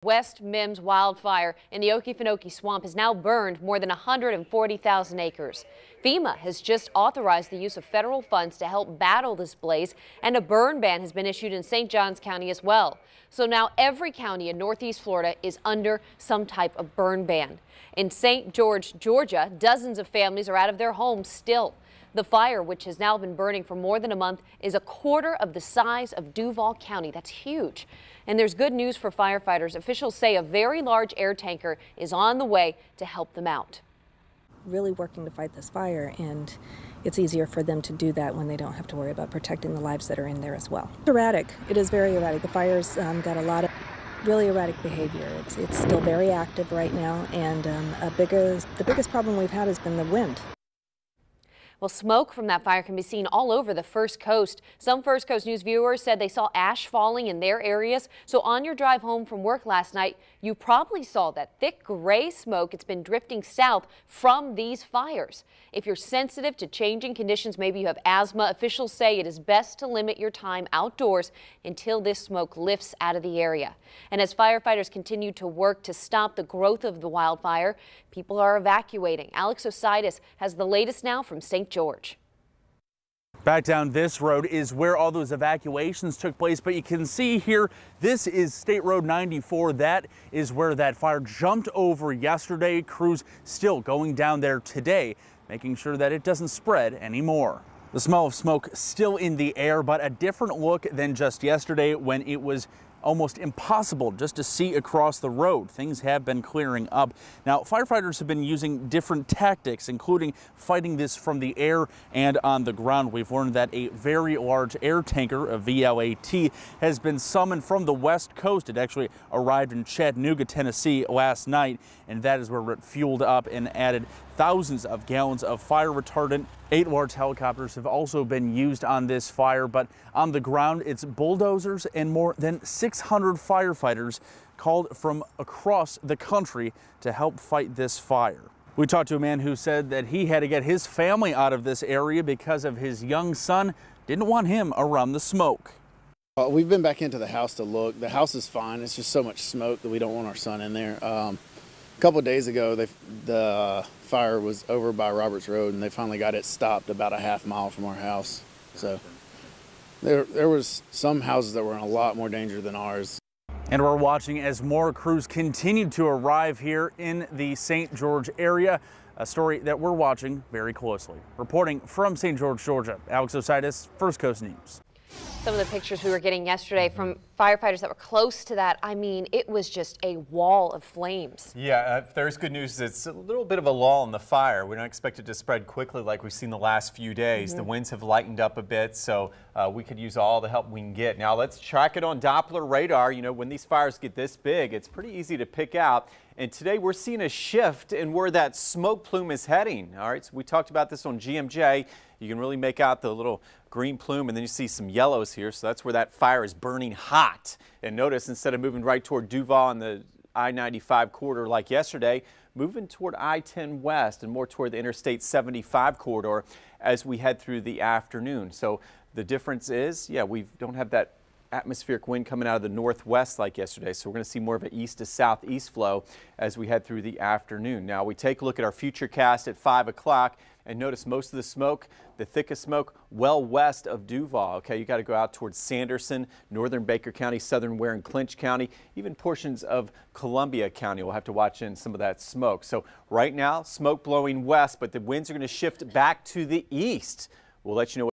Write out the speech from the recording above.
West Mims wildfire in the Okefenokee swamp has now burned more than 140,000 acres. FEMA has just authorized the use of federal funds to help battle this blaze, and a burn ban has been issued in St. Johns County as well. So now every county in Northeast Florida is under some type of burn ban. In St. George, Georgia, dozens of families are out of their homes still. The fire, which has now been burning for more than a month, is a quarter of the size of Duval County. That's huge. And there's good news for firefighters. Officials say a very large air tanker is on the way to help them out. Really working to fight this fire, and it's easier for them to do that when they don't have to worry about protecting the lives that are in there as well. Erratic. It is very erratic. The fire's got a lot of really erratic behavior. It's still very active right now, and the biggest problem we've had has been the wind. Well, smoke from that fire can be seen all over the First Coast. Some First Coast News viewers said they saw ash falling in their areas. So on your drive home from work last night, you probably saw that thick gray smoke. It's been drifting south from these fires. If you're sensitive to changing conditions, maybe you have asthma, officials say it is best to limit your time outdoors until this smoke lifts out of the area. And as firefighters continue to work to stop the growth of the wildfire, people are evacuating. Alex Ositis has the latest now from St. George. Back down this road is where all those evacuations took place, but you can see here, this is State Road 94. That is where that fire jumped over yesterday. Crews still going down there today, making sure that it doesn't spread anymore. The smell of smoke still in the air, but a different look than just yesterday when it was almost impossible just to see across the road. Things have been clearing up. Now, firefighters have been using different tactics, including fighting this from the air and on the ground. We've learned that a very large air tanker, a VLAT, has been summoned from the West Coast. It actually arrived in Chattanooga, Tennessee last night, and that is where it fueled up and added thousands of gallons of fire retardant. 8 large helicopters have also been used on this fire, but on the ground, it's bulldozers and more than 600 firefighters called from across the country to help fight this fire. We talked to a man who said that he had to get his family out of this area because of his young son didn't want him around the smoke. We've been back into the house to look. The house is fine. It's just so much smoke that we don't want our son in there. A couple of days ago, the fire was over by Roberts Road, and they finally got it stopped about a half mile from our house. So there was some houses that were in a lot more danger than ours. And we're watching as more crews continue to arrive here in the St. George area, a story that we're watching very closely. Reporting from St. George, Georgia, Alex Ositis, First Coast News. Some of the pictures we were getting yesterday from firefighters that were close to that, I mean, it was just a wall of flames. Yeah, there's good news. It's a little bit of a lull in the fire. We don't expect it to spread quickly like we've seen the last few days. The winds have lightened up a bit, so we could use all the help we can get. Now let's track it on Doppler radar. You know, when these fires get this big, it's pretty easy to pick out. And today we're seeing a shift in where that smoke plume is heading. All right, so we talked about this on GMJ. You can really make out the little green plume, and then you see some yellows here. So that's where that fire is burning hot. And notice, instead of moving right toward Duval and the I-95 corridor like yesterday, moving toward I-10 West and more toward the Interstate 75 corridor as we head through the afternoon. So the difference is, yeah, we don't have that atmospheric wind coming out of the northwest like yesterday, so we're going to see more of an east to southeast flow as we head through the afternoon. Now we take a look at our future cast at 5 o'clock and notice most of the smoke, the thickest smoke, well west of Duval. Okay, you got to go out towards Sanderson, northern Baker County, southern Ware and Clinch County, even portions of Columbia County. We'll have to watch in some of that smoke. So right now, smoke blowing west, but the winds are going to shift back to the east. We'll let you know